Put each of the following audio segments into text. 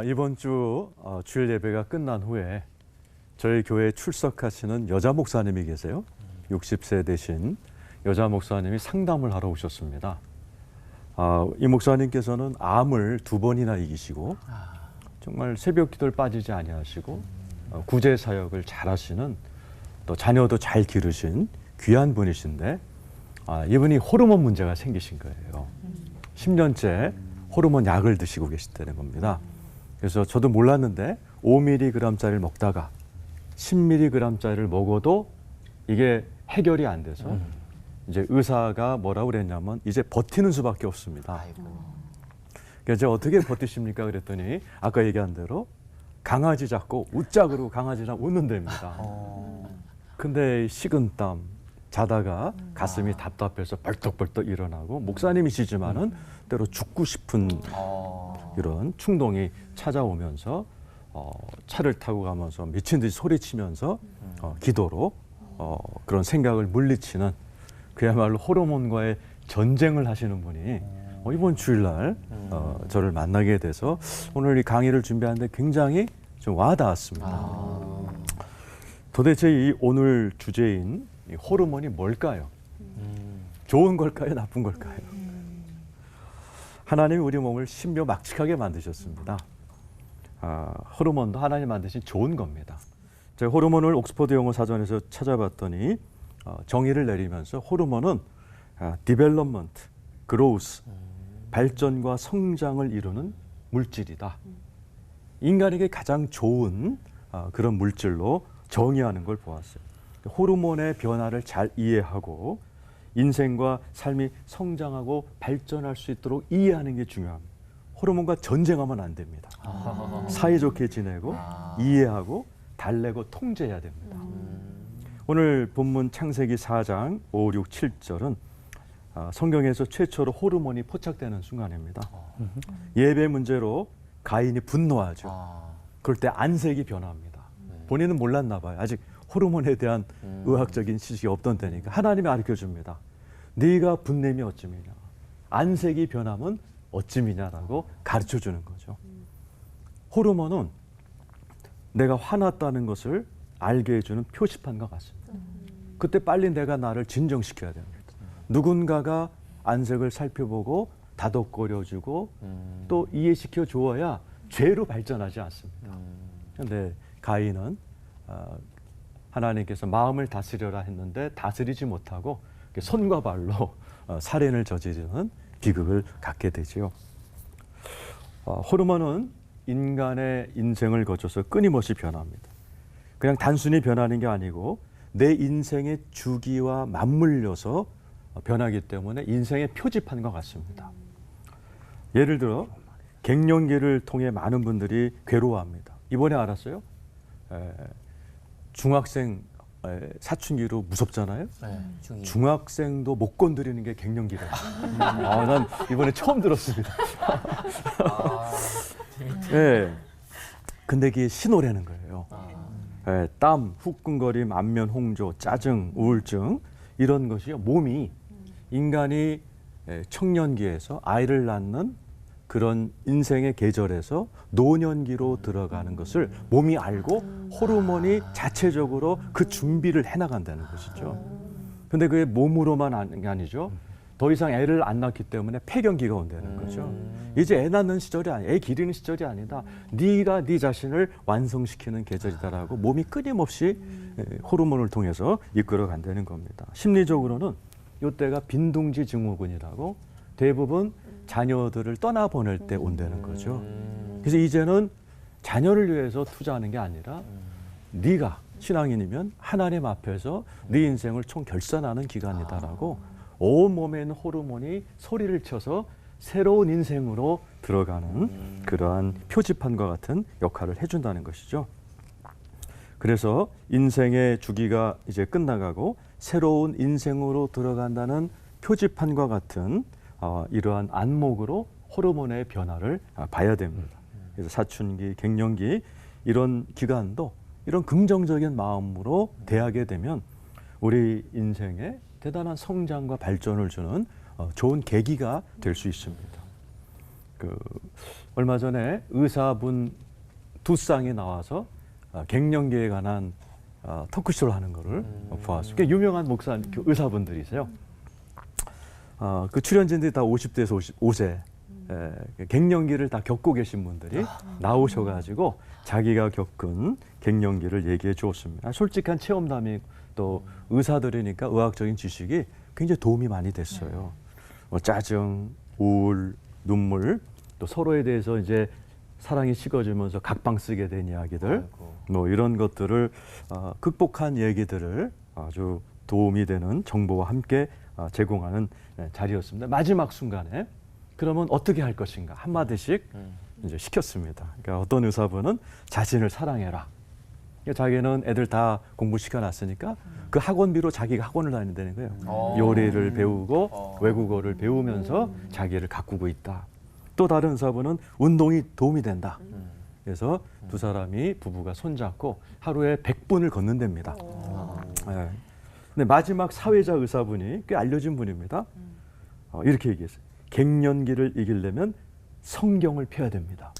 이번 주 주일 예배가 끝난 후에 저희 교회에 출석하시는 여자 목사님이 계세요. 60세 되신 여자 목사님이 상담을 하러 오셨습니다. 이 목사님께서는 암을 2번이나 이기시고 정말 새벽 기도를 빠지지 아니하시고 구제 사역을 잘하시는, 또 자녀도 잘 기르신 귀한 분이신데 이분이 호르몬 문제가 생기신 거예요. 10년째 호르몬 약을 드시고 계시다는 겁니다. 그래서 저도 몰랐는데 5mg짜리를 먹다가 10mg짜리를 먹어도 이게 해결이 안 돼서 이제 의사가 뭐라고 그랬냐면 이제 버티는 수밖에 없습니다. 그래서 제가 어떻게 버티십니까? 그랬더니 아까 얘기한 대로 강아지 잡고 웃자 그러고 강아지랑 웃는답니다. 근데 식은땀, 자다가 가슴이 답답해서 벌떡벌떡 일어나고, 목사님이시지만은 때로 죽고 싶은 이런 충동이 찾아오면서 차를 타고 가면서 미친 듯이 소리치면서 기도로 그런 생각을 물리치는, 그야말로 호르몬과의 전쟁을 하시는 분이 이번 주일날 저를 만나게 돼서 오늘 이 강의를 준비하는데 굉장히 좀 와닿았습니다. 도대체 이 오늘 주제인 이 호르몬이 뭘까요? 좋은 걸까요? 나쁜 걸까요? 하나님이 우리 몸을 신묘막측하게 만드셨습니다. 호르몬도 하나님 만드신 좋은 겁니다. 제가 호르몬을 옥스퍼드 영어 사전에서 찾아봤더니 정의를 내리면서 호르몬은 development, growth, 발전과 성장을 이루는 물질이다. 인간에게 가장 좋은 그런 물질로 정의하는 걸 보았어요. 호르몬의 변화를 잘 이해하고 인생과 삶이 성장하고 발전할 수 있도록 이해하는 게 중요합니다. 호르몬과 전쟁하면 안 됩니다. 사이좋게 지내고 이해하고 달래고 통제해야 됩니다. 오늘 본문 창세기 4장 5, 6, 7절은 성경에서 최초로 호르몬이 포착되는 순간입니다. 예배 문제로 가인이 분노하죠. 그럴 때 안색이 변합니다. 본인은 몰랐나 봐요. 아직 호르몬에 대한 의학적인 지식이 없던 때니까 하나님이 가르쳐줍니다. 네가 분냄이 어찌미냐, 안색이 변하면 어찌미냐라고 가르쳐주는 거죠. 호르몬은 내가 화났다는 것을 알게 해주는 표시판과 같습니다. 그때 빨리 내가 나를 진정시켜야 됩니다. 누군가가 안색을 살펴보고 다독거려주고 또 이해시켜 주어야 죄로 발전하지 않습니다. 그런데 가인은 하나님께서 마음을 다스려라 했는데 다스리지 못하고 손과 발로 살인을 저지르는 비극을 갖게 되지요. 호르몬은 인간의 인생을 거쳐서 끊임없이 변합니다. 그냥 단순히 변하는 게 아니고 내 인생의 주기와 맞물려서 변하기 때문에 인생의 표지판과 같습니다. 예를 들어 갱년기를 통해 많은 분들이 괴로워합니다. 이번에 알았어요? 중학생 사춘기로 무섭잖아요. 중학생도 못 건드리는 게 갱년기래요. 난 이번에 처음 들었습니다. 네. 근데 그게 신호라는 거예요. 땀, 후끈거림, 안면 홍조, 짜증, 우울증, 이런 것이 몸이 인간이 청년기에서 아이를 낳는 그런 인생의 계절에서 노년기로 들어가는 것을 몸이 알고 호르몬이 자체적으로 그 준비를 해나간다는 것이죠. 근데 그게 몸으로만 아니죠. 더 이상 애를 안 낳기 때문에 폐경기가 온다는 거죠. 이제 애 낳는 시절이 아니야. 애 기르는 시절이 아니다. 네가 네 자신을 완성시키는 계절이다라고 몸이 끊임없이 호르몬을 통해서 이끌어 간다는 겁니다. 심리적으로는 이때가 빈둥지 증후군이라고 대부분 자녀들을 떠나보낼 때 온다는 거죠. 그래서 이제는 자녀를 위해서 투자하는 게 아니라 네가 신앙인이면 하나님 앞에서 네 인생을 총결산하는 기간이다라고 온몸에 있는 호르몬이 소리를 쳐서 새로운 인생으로 들어가는 그러한 표지판과 같은 역할을 해준다는 것이죠. 그래서 인생의 주기가 이제 끝나가고 새로운 인생으로 들어간다는 표지판과 같은 이러한 안목으로 호르몬의 변화를 봐야 됩니다. 그래서 사춘기, 갱년기 이런 기간도 이런 긍정적인 마음으로 대하게 되면 우리 인생에 대단한 성장과 발전을 주는 좋은 계기가 될 수 있습니다. 얼마 전에 의사분 두 쌍이 나와서 갱년기에 관한 토크쇼를 하는 거를 보았어요. 꽤 유명한 목사 의사분들이세요. 그 출연진들이 다 50대에서 55세 갱년기를 다 겪고 계신 분들이 나오셔가지고 자기가 겪은 갱년기를 얘기해 주었습니다. 솔직한 체험담이 또 의사들이니까 의학적인 지식이 굉장히 도움이 많이 됐어요. 뭐 짜증, 우울, 눈물, 또 서로에 대해서 이제 사랑이 식어지면서 각방 쓰게 된 이야기들, 뭐 이런 것들을 극복한 얘기들을 아주 도움이 되는 정보와 함께 제공하는 자리였습니다. 마지막 순간에 그러면 어떻게 할 것인가 한마디씩 이제 시켰습니다. 그러니까 어떤 의사분은 자신을 사랑해라. 그러니까 자기는 애들 다 공부 시켜놨으니까 그 학원비로 자기가 학원을 다닌다는 거예요. 요리를 배우고 외국어를 배우면서 자기를 가꾸고 있다. 또 다른 의사분은 운동이 도움이 된다. 그래서 두 사람이 부부가 손잡고 하루에 100분을 걷는답니다. 네. 근데 마지막 사회자 의사분이 꽤 알려진 분입니다. 이렇게 얘기했어요. 갱년기를 이기려면 성경을 펴야 됩니다.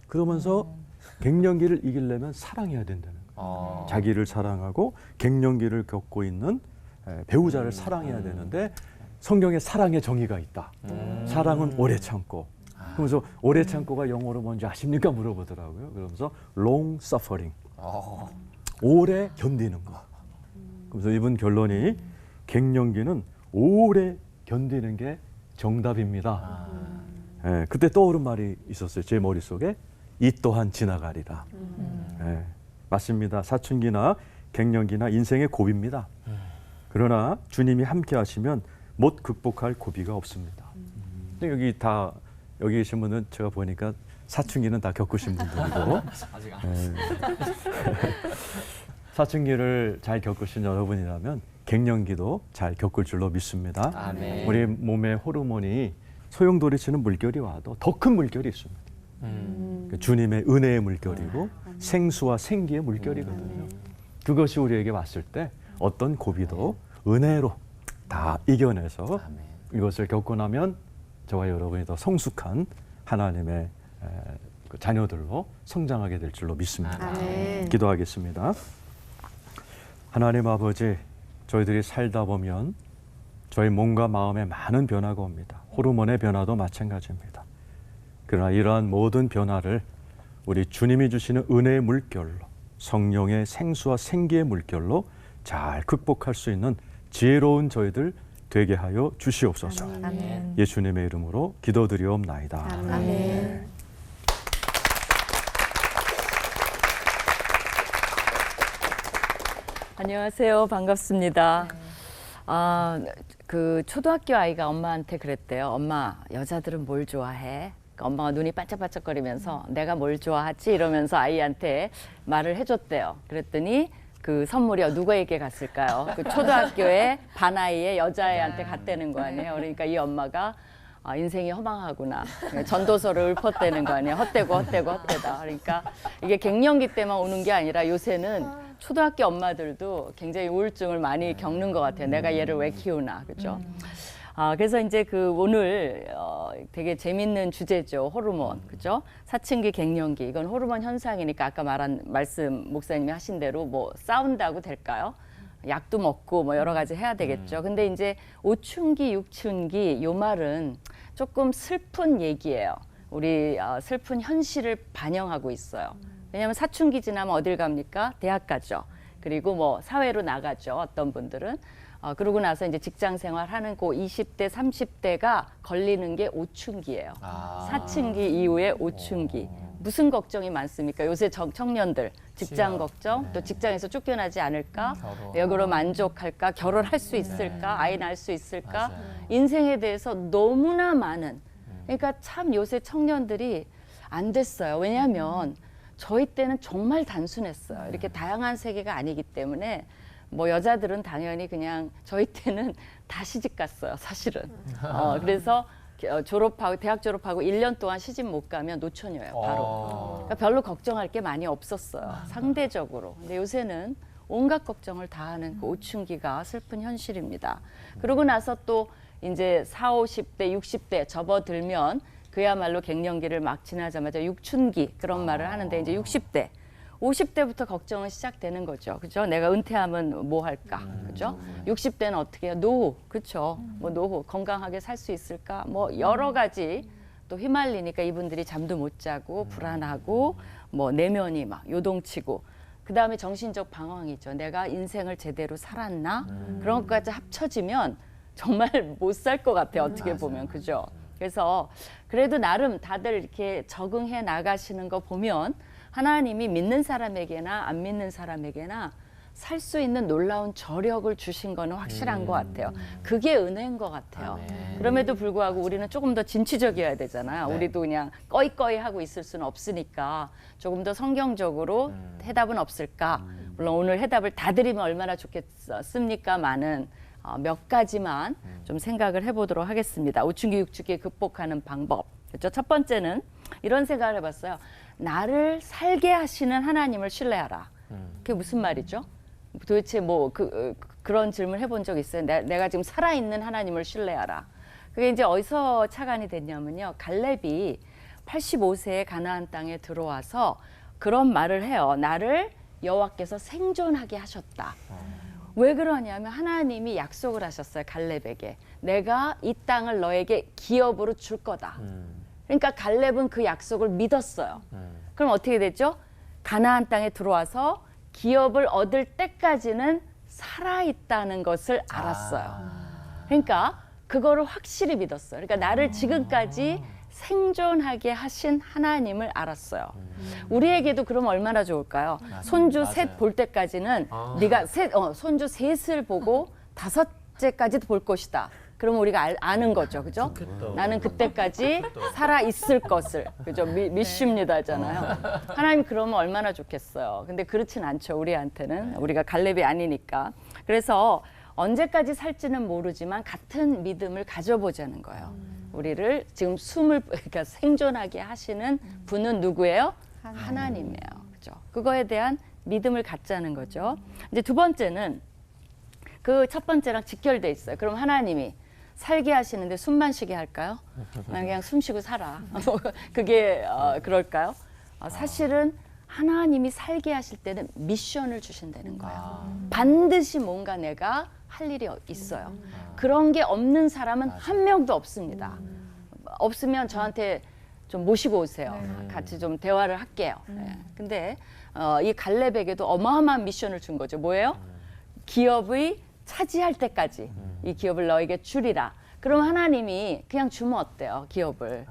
그러면서 갱년기를 이기려면 사랑해야 된다는 거예요. 자기를 사랑하고 갱년기를 겪고 있는 배우자를 사랑해야 되는데 성경에 사랑의 정의가 있다. 사랑은 오래 참고. 그러면서 오래 참고가 영어로 뭔지 아십니까? 물어보더라고요. 그러면서 long suffering. 오래 견디는 거. 그래서 이분 결론이 갱년기는 오래 견디는 게 정답입니다. 그때 떠오른 말이 있었어요. 제 머릿속에 이 또한 지나가리라. 맞습니다. 사춘기나 갱년기나 인생의 고비입니다. 그러나 주님이 함께 하시면 못 극복할 고비가 없습니다. 여기 계신 분은 제가 보니까 사춘기는 다 겪으신 분들이고 사춘기를 잘 겪으신 여러분이라면 갱년기도 잘 겪을 줄로 믿습니다. 아멘. 우리 몸의 호르몬이 소용돌이치는 물결이 와도 더 큰 물결이 있습니다. 주님의 은혜의 물결이고 생수와 생기의 물결이거든요. 그것이 우리에게 왔을 때 어떤 고비도 은혜로 다 이겨내서 이것을 겪고 나면 저와 여러분이 더 성숙한 하나님의 그 자녀들로 성장하게 될 줄로 믿습니다. 기도하겠습니다. 하나님 아버지, 저희들이 살다 보면 저희 몸과 마음에 많은 변화가 옵니다. 호르몬의 변화도 마찬가지입니다. 그러나 이러한 모든 변화를 우리 주님이 주시는 은혜의 물결로, 성령의 생수와 생기의 물결로 잘 극복할 수 있는 지혜로운 저희들 되게 하여 주시옵소서. 아멘. 예수님의 이름으로 기도드리옵나이다. 아멘. 안녕하세요. 반갑습니다. 그 초등학교 아이가 엄마한테 그랬대요. 엄마, 여자들은 뭘 좋아해? 그러니까 엄마가 눈이 반짝반짝거리면서 내가 뭘 좋아하지? 이러면서 아이한테 말을 해줬대요. 그랬더니 그 선물이 누구에게 갔을까요? 그 초등학교에 반아이의 여자애한테 갔다는 거 아니에요. 그러니까 이 엄마가 인생이 허망하구나. 전도서를 읊었다는 거 아니에요. 헛되고 헛되고 헛되다. 그러니까 이게 갱년기 때만 오는 게 아니라 요새는 초등학교 엄마들도 굉장히 우울증을 많이 겪는 것 같아요. 내가 얘를 왜 키우나, 그죠? 그래서 이제 그 오늘 되게 재밌는 주제죠. 호르몬, 그죠? 사춘기, 갱년기. 이건 호르몬 현상이니까 아까 말씀 목사님이 하신 대로 뭐 싸운다고 될까요? 약도 먹고 뭐 여러 가지 해야 되겠죠. 근데 이제 5춘기, 6춘기 요 말은 조금 슬픈 얘기예요. 우리 슬픈 현실을 반영하고 있어요. 왜냐하면 사춘기 지나면 어딜 갑니까? 대학 가죠. 그리고 뭐 사회로 나가죠. 어떤 분들은. 그러고 나서 이제 직장 생활하는 그 20대, 30대가 걸리는 게 5춘기예요. 사춘기 이후에 5춘기. 무슨 걱정이 많습니까? 요새 청년들 직장 걱정, 또 직장에서 쫓겨나지 않을까? 여기로 만족할까? 결혼할 수 있을까? 아이 낳을 수 있을까? 인생에 대해서 너무나 많은. 그러니까 참 요새 청년들이 안 됐어요. 왜냐하면 저희 때는 정말 단순했어요. 이렇게 다양한 세계가 아니기 때문에 뭐 여자들은 당연히 그냥 저희 때는 다 시집 갔어요, 사실은. 그래서 졸업하고 대학 졸업하고 1년 동안 시집 못 가면 노처녀예요, 바로. 그러니까 별로 걱정할 게 많이 없었어요, 상대적으로. 근데 요새는 온갖 걱정을 다 하는 그 5춘기가 슬픈 현실입니다. 그러고 나서 또 이제 40, 50대, 60대 접어들면 그야말로 갱년기를 막 지나자마자 육춘기 그런 말을 하는데 이제 60대, 50대부터 걱정은 시작되는 거죠. 그죠? 내가 은퇴하면 뭐 할까? 그죠? 60대는 어떻게 해요? 노후. 그죠? 뭐 노후. 건강하게 살 수 있을까? 뭐 여러 가지 또 휘말리니까 이분들이 잠도 못 자고 불안하고 뭐 내면이 막 요동치고 그다음에 정신적 방황이죠. 내가 인생을 제대로 살았나? 그런 것까지 합쳐지면 정말 못 살 것 같아요. 어떻게 보면. 그죠? 그래서 그래도 나름 다들 이렇게 적응해 나가시는 거 보면 하나님이 믿는 사람에게나 안 믿는 사람에게나 살 수 있는 놀라운 저력을 주신 거는 확실한 것 같아요. 그게 은혜인 것 같아요. 그럼에도 불구하고 우리는 조금 더 진취적이어야 되잖아요. 우리도 그냥 꺼이꺼이 하고 있을 수는 없으니까 조금 더 성경적으로 해답은 없을까? 물론 오늘 해답을 다 드리면 얼마나 좋겠습니까만은 몇 가지만 좀 생각을 해보도록 하겠습니다. 우춘기 육축기 극복하는 방법. 그렇죠? 첫 번째는 이런 생각을 해봤어요. 나를 살게 하시는 하나님을 신뢰하라. 그게 무슨 말이죠? 도대체 뭐 그런 질문 해본 적 있어요? 내가 지금 살아있는 하나님을 신뢰하라. 그게 이제 어디서 착안이 됐냐면요. 갈렙이 85세에 가나안 땅에 들어와서 그런 말을 해요. 나를 여호와께서 생존하게 하셨다. 왜 그러냐면 하나님이 약속을 하셨어요. 갈렙에게. 내가 이 땅을 너에게 기업으로 줄 거다. 그러니까 갈렙은 그 약속을 믿었어요. 그럼 어떻게 됐죠? 가나안 땅에 들어와서 기업을 얻을 때까지는 살아있다는 것을 알았어요. 그러니까 그거를 확실히 믿었어요. 그러니까 나를 지금까지 생존하게 하신 하나님을 알았어요. 우리에게도 그럼 얼마나 좋을까요? 손주 셋 볼 때까지는 네가 손주 셋을 보고 다섯째까지도 볼 것이다. 그러면 우리가 아는 거죠, 그죠? 나는 그때까지 살아 있을 것을, 그죠? 믿습니다잖아요. 하나님 그러면 얼마나 좋겠어요. 근데 그렇진 않죠, 우리한테는. 우리가 갈렙이 아니니까. 그래서 언제까지 살지는 모르지만 같은 믿음을 가져보자는 거예요. 우리를 지금 그러니까 생존하게 하시는 분은 누구예요? 하나님이에요, 그죠? 그거에 대한 믿음을 갖자는 거죠. 이제 두 번째는 그 첫 번째랑 직결돼 있어요. 그럼 하나님이 살게 하시는데 숨만 쉬게 할까요? 그냥 숨 쉬고 살아. 그게 그럴까요? 사실은 하나님이 살게 하실 때는 미션을 주신다는 거예요. 반드시 뭔가 내가 할 일이 있어요. 그런 게 없는 사람은 한 명도 없습니다. 없으면 저한테 좀 모시고 오세요. 같이 좀 대화를 할게요. 근데 이 갈렙에게도 어마어마한 미션을 준 거죠. 뭐예요? 기업의 차지할 때까지 이 기업을 너에게 주리라. 그럼 하나님이 그냥 주면 어때요? 기업을.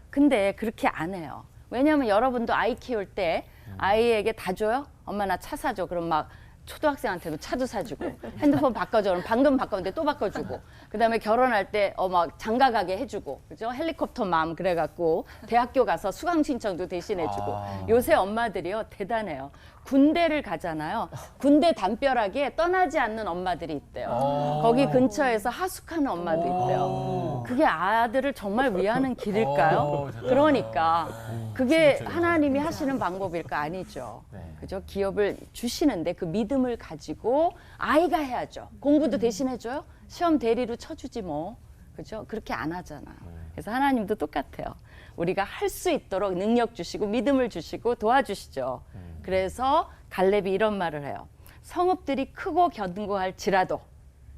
근데 그렇게 안 해요. 왜냐하면 여러분도 아이 키울 때 아이에게 다 줘요? 엄마 나 차 사줘. 그럼 막 초등학생한테도 차도 사주고 핸드폰 바꿔줘. 그럼 방금 바꿨는데 또 바꿔주고 그다음에 결혼할 때 막 장가 가게 해주고 그죠? 헬리콥터 맘 그래갖고 대학교 가서 수강 신청도 대신해주고 요새 엄마들이요 대단해요. 군대를 가잖아요. 군대 담벼락에 떠나지 않는 엄마들이 있대요. 거기 근처에서 하숙하는 엄마도 있대요. 그게 아들을 정말 위하는 길일까요? 그러니까 그게 하나님이 하시는 방법일까? 아니죠. 그죠? 기업을 주시는데 그 믿음을 가지고 아이가 해야죠. 공부도 대신 해줘요? 시험 대리로 쳐주지 뭐. 그죠? 그렇게 안 하잖아요. 그래서 하나님도 똑같아요. 우리가 할 수 있도록 능력 주시고 믿음을 주시고 도와주시죠. 그래서 갈렙이 이런 말을 해요. 성읍들이 크고 견고할지라도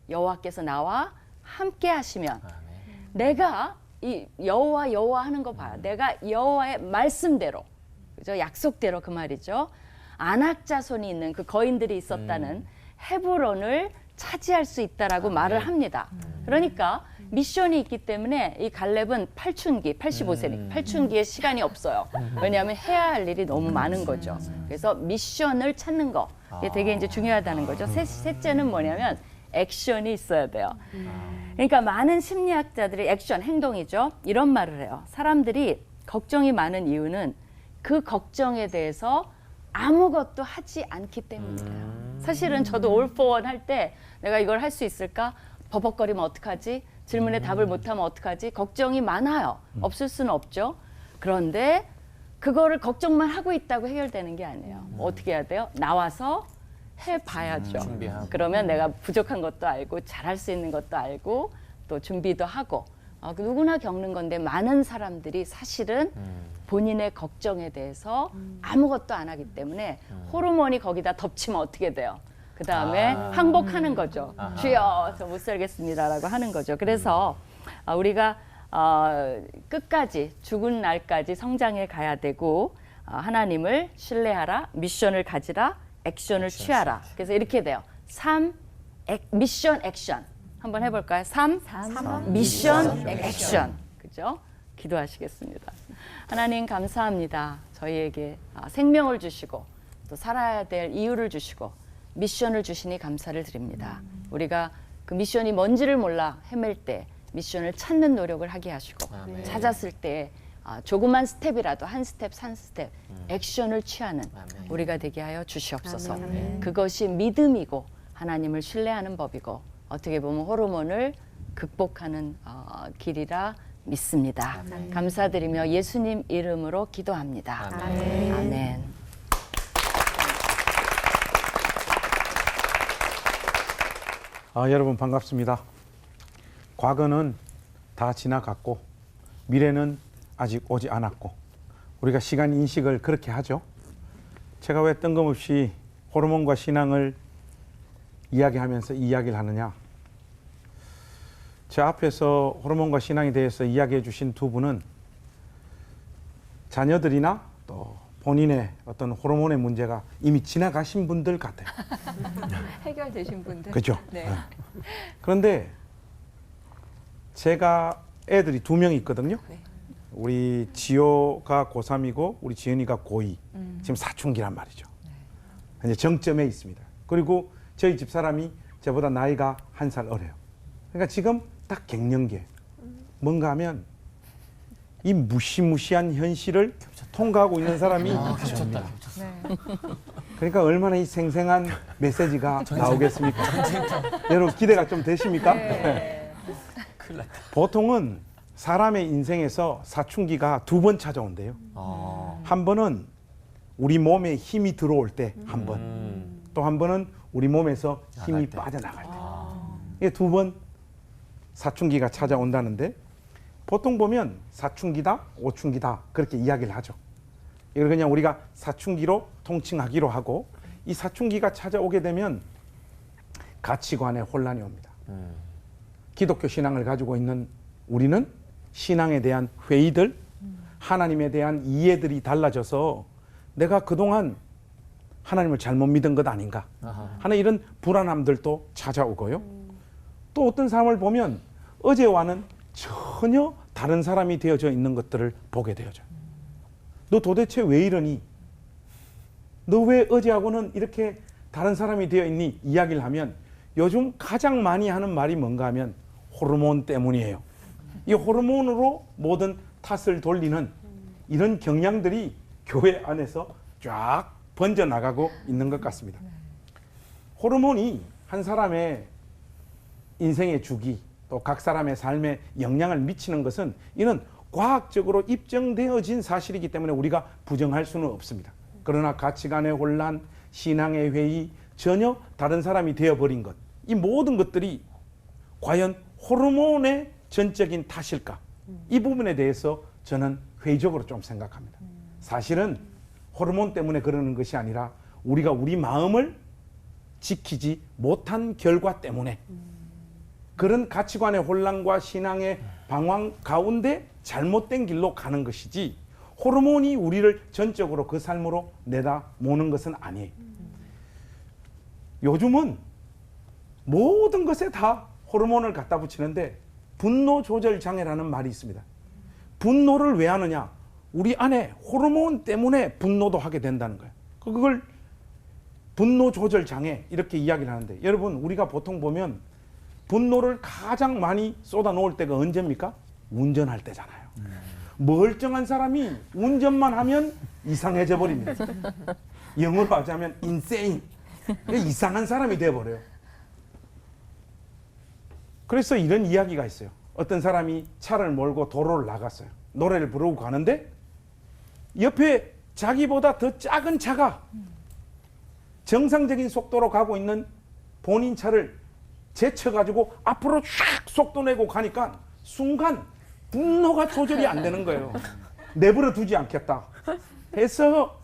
여호와께서 나와 함께 하시면 내가 이 여호와 하는 거 봐요. 내가 여호와의 말씀대로 그죠? 약속대로 그 말이죠. 아낙 자손이 있는 그 거인들이 있었다는 헤브론을 차지할 수 있다라고 말을 합니다. 그러니까 미션이 있기 때문에 이 갈렙은 85세니 8춘기에 시간이 없어요. 왜냐하면 해야 할 일이 너무 많은 거죠. 그래서 미션을 찾는 거 이게 되게 이제 중요하다는 거죠. 셋째는 뭐냐면 액션이 있어야 돼요. 그러니까 많은 심리학자들이 액션, 행동이죠. 이런 말을 해요. 사람들이 걱정이 많은 이유는 그 걱정에 대해서 아무것도 하지 않기 때문이에요. 사실은 저도 all for one 할 때 내가 이걸 할 수 있을까? 버벅거리면 어떡하지? 질문에 답을 못하면 어떡하지? 걱정이 많아요. 없을 수는 없죠. 그런데 그거를 걱정만 하고 있다고 해결되는 게 아니에요. 뭐 어떻게 해야 돼요? 나와서 해봐야죠. 그러면 내가 부족한 것도 알고 잘할 수 있는 것도 알고 또 준비도 하고 누구나 겪는 건데 많은 사람들이 사실은 본인의 걱정에 대해서 아무것도 안 하기 때문에 호르몬이 거기다 덮치면 어떻게 돼요? 그 다음에 항복하는 거죠. 주여, 저 못 살겠습니다라고 하는 거죠. 그래서 우리가 끝까지 죽은 날까지 성장해 가야 되고 하나님을 신뢰하라, 미션을 가지라, 액션을 취하라. 그래서 이렇게 돼요. 3, 미션, 액션. 한번 해볼까요? 3, 미션, 액션. 그죠? 기도하시겠습니다. 하나님 감사합니다. 저희에게 생명을 주시고 또 살아야 될 이유를 주시고 미션을 주시니 감사를 드립니다. 우리가 그 미션이 뭔지를 몰라 헤맬 때 미션을 찾는 노력을 하게 하시고 찾았을 때 조그만 스텝이라도 한 스텝, 한 스텝 액션을 취하는 우리가 되게 하여 주시옵소서. 그것이 믿음이고 하나님을 신뢰하는 법이고 어떻게 보면 호르몬을 극복하는 길이라 믿습니다. 감사드리며 예수님 이름으로 기도합니다. 아멘. 여러분 반갑습니다. 과거는 다 지나갔고 미래는 아직 오지 않았고 우리가 시간 인식을 그렇게 하죠. 제가 왜 뜬금없이 호르몬과 신앙을 이야기하면서 이야기를 하느냐. 제 앞에서 호르몬과 신앙에 대해서 이야기해 주신 두 분은 자녀들이나 또 본인의 어떤 호르몬의 문제가 이미 지나가신 분들 같아요. 해결되신 분들. 그렇죠. 네. 그런데 제가 애들이 2명 있거든요. 네. 우리 지효가 고3이고 우리 지은이가 고2. 지금 사춘기란 말이죠. 이제 정점에 있습니다. 그리고 저희 집사람이 저보다 나이가 1살 어려요. 그러니까 지금 딱 갱년기예요. 뭔가 하면 이 무시무시한 현실을 통과하고 있는 사람이 겹쳤다. 네. 그러니까 얼마나 이 생생한 메시지가 나오겠습니까? 여러분 기대가 좀 되십니까? 네. 큰일 났다. 보통은 사람의 인생에서 사춘기가 2번 찾아온대요. 한 번은 우리 몸에 힘이 들어올 때 한 번, 또 한 번은 우리 몸에서 힘이 빠져나갈 때. 이게 2번 사춘기가 찾아온다는데 보통 보면 사춘기다, 오춘기다 그렇게 이야기를 하죠. 이걸 그냥 우리가 사춘기로 통칭하기로 하고 이 사춘기가 찾아오게 되면 가치관에 혼란이 옵니다. 기독교 신앙을 가지고 있는 우리는 신앙에 대한 회의들, 하나님에 대한 이해들이 달라져서 내가 그동안 하나님을 잘못 믿은 것 아닌가 하는 이런 불안함들도 찾아오고요. 또 어떤 사람을 보면 어제와는 전혀 다른 사람이 되어져 있는 것들을 보게 되어져요. 너 도대체 왜 이러니? 너 왜 어제하고는 이렇게 다른 사람이 되어 있니? 이야기를 하면 요즘 가장 많이 하는 말이 뭔가 하면 호르몬 때문이에요. 이 호르몬으로 모든 탓을 돌리는 이런 경향들이 교회 안에서 쫙 번져나가고 있는 것 같습니다. 호르몬이 한 사람의 인생의 주기 또 각 사람의 삶에 영향을 미치는 것은 이는 과학적으로 입증되어진 사실이기 때문에 우리가 부정할 수는 없습니다. 그러나 가치관의 혼란, 신앙의 회의, 전혀 다른 사람이 되어버린 것, 이 모든 것들이 과연 호르몬의 전적인 탓일까? 이 부분에 대해서 저는 회의적으로 좀 생각합니다. 사실은 호르몬 때문에 그러는 것이 아니라 우리가 우리 마음을 지키지 못한 결과 때문에 그런 가치관의 혼란과 신앙의 방황 가운데 잘못된 길로 가는 것이지 호르몬이 우리를 전적으로 그 삶으로 내다 모는 것은 아니에요. 요즘은 모든 것에 다 호르몬을 갖다 붙이는데 분노 조절 장애라는 말이 있습니다. 분노를 왜 하느냐? 우리 안에 호르몬 때문에 분노도 하게 된다는 거예요. 그걸 분노 조절 장애 이렇게 이야기를 하는데 여러분 우리가 보통 보면 분노를 가장 많이 쏟아놓을 때가 언제입니까? 운전할 때잖아요. 멀쩡한 사람이 운전만 하면 이상해져 버립니다. 영어로 하자면 insane. 이상한 사람이 돼버려요. 그래서 이런 이야기가 있어요. 어떤 사람이 차를 몰고 도로를 나갔어요. 노래를 부르고 가는데 옆에 자기보다 더 작은 차가 정상적인 속도로 가고 있는 본인 차를 제쳐가지고 앞으로 샥 속도 내고 가니까 순간 분노가 조절이 안 되는 거예요. 내버려 두지 않겠다 해서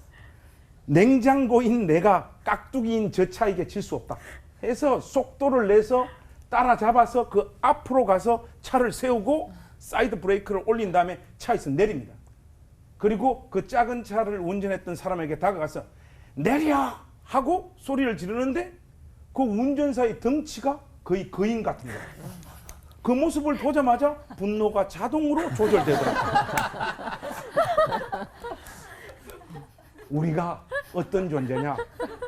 냉장고인 내가 깍두기인 저 차에게 질 수 없다 해서 속도를 내서 따라잡아서 그 앞으로 가서 차를 세우고 사이드 브레이크를 올린 다음에 차에서 내립니다. 그리고 그 작은 차를 운전했던 사람에게 다가가서 내려 하고 소리를 지르는데 그 운전사의 덩치가 거의 거인 같은 거예요. 그 모습을 보자마자 분노가 자동으로 조절되더라고요. 우리가 어떤 존재냐?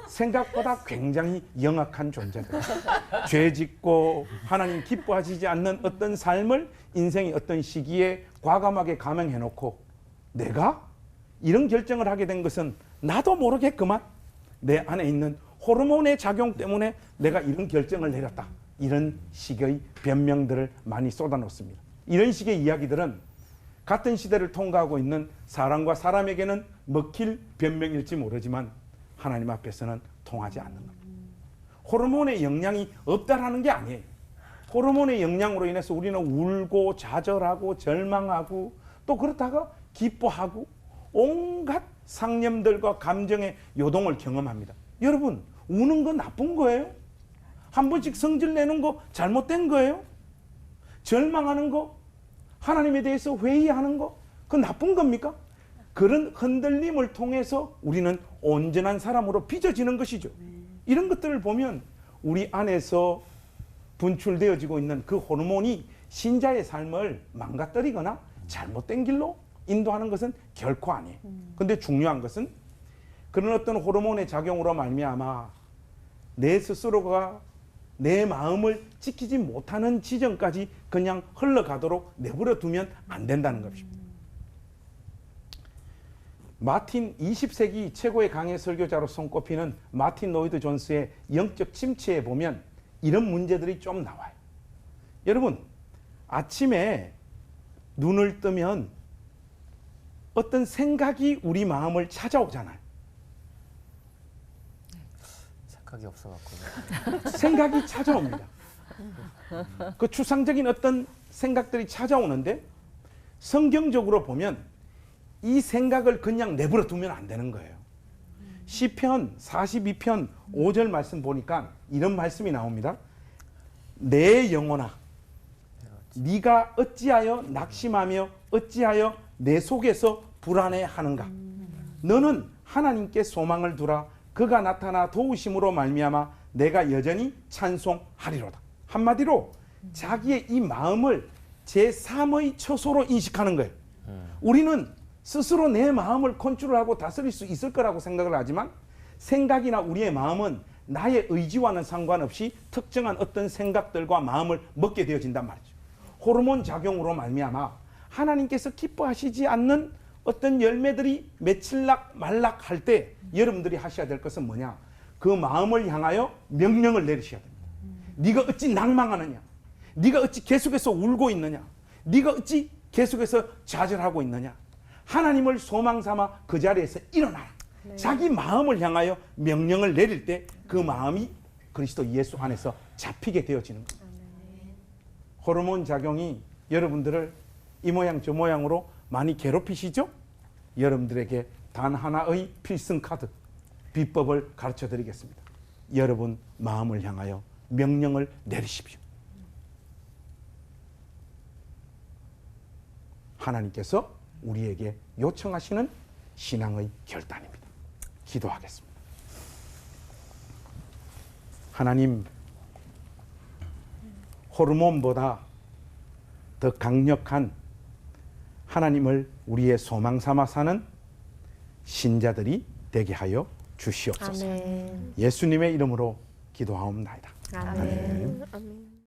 생각보다 굉장히 영악한 존재들. 죄 짓고 하나님 기뻐하시지 않는 어떤 삶을 인생의 어떤 시기에 과감하게 감행해놓고 내가 이런 결정을 하게 된 것은 나도 모르겠구만 내 안에 있는 호르몬의 작용 때문에 내가 이런 결정을 내렸다. 이런 식의 변명들을 많이 쏟아놓습니다. 이런 식의 이야기들은 같은 시대를 통과하고 있는 사람과 사람에게는 먹힐 변명일지 모르지만 하나님 앞에서는 통하지 않는 겁니다. 호르몬의 영향이 없다라는 게 아니에요. 호르몬의 영향으로 인해서 우리는 울고 좌절하고 절망하고 또 그렇다가 기뻐하고 온갖 상념들과 감정의 요동을 경험합니다. 여러분, 우는 건 나쁜 거예요? 한 번씩 성질 내는 거 잘못된 거예요? 절망하는 거, 하나님에 대해서 회의하는 거, 그건 나쁜 겁니까? 그런 흔들림을 통해서 우리는 온전한 사람으로 빚어지는 것이죠. 이런 것들을 보면 우리 안에서 분출되어지고 있는 그 호르몬이 신자의 삶을 망가뜨리거나 잘못된 길로 인도하는 것은 결코 아니에요. 근데 중요한 것은 그런 어떤 호르몬의 작용으로 말미암아 내 스스로가 내 마음을 지키지 못하는 지점까지 그냥 흘러가도록 내버려 두면 안 된다는 것입니다. 마틴 20세기 최고의 강해 설교자로 손꼽히는 마틴 로이드 존스의 영적 침체에 보면 이런 문제들이 좀 나와요. 여러분, 아침에 눈을 뜨면 어떤 생각이 우리 마음을 찾아오잖아요. 생각이 없어갖고. 생각이 찾아옵니다. 그 추상적인 어떤 생각들이 찾아오는데 성경적으로 보면 이 생각을 그냥 내버려 두면 안 되는 거예요. 시편 42편 5절 말씀 보니까 이런 말씀이 나옵니다. 내 영혼아, 네가 어찌하여 낙심하며 어찌하여 내 속에서 불안해하는가? 너는 하나님께 소망을 두라. 그가 나타나 도우심으로 말미암아 내가 여전히 찬송하리로다. 한마디로 자기의 이 마음을 제3의 처소로 인식하는 거예요. 우리는 스스로 내 마음을 컨트롤하고 다스릴 수 있을 거라고 생각을 하지만 생각이나 우리의 마음은 나의 의지와는 상관없이 특정한 어떤 생각들과 마음을 먹게 되어진단 말이죠. 호르몬 작용으로 말미암아 하나님께서 기뻐하시지 않는 어떤 열매들이 맺힐락 말락 할 때 여러분들이 하셔야 될 것은 뭐냐? 그 마음을 향하여 명령을 내리셔야 됩니다. 네가 어찌 낭망하느냐? 네가 어찌 계속해서 울고 있느냐? 네가 어찌 계속해서 좌절하고 있느냐? 하나님을 소망 삼아 그 자리에서 일어나라. 네. 자기 마음을 향하여 명령을 내릴 때 그 마음이 그리스도 예수 안에서 잡히게 되어지는 겁니다. 호르몬 작용이 여러분들을 이 모양 저 모양으로 많이 괴롭히시죠? 여러분들에게 단 하나의 필승 카드, 비법을 가르쳐 드리겠습니다. 여러분 마음을 향하여 명령을 내리십시오. 하나님께서 우리에게 요청하시는 신앙의 결단입니다. 기도하겠습니다. 하나님, 호르몬보다 더 강력한 하나님을 우리의 소망 삼아 사는 신자들이 되게 하여 주시옵소서. 아멘. 예수님의 이름으로 기도하옵나이다. 아멘. 아멘.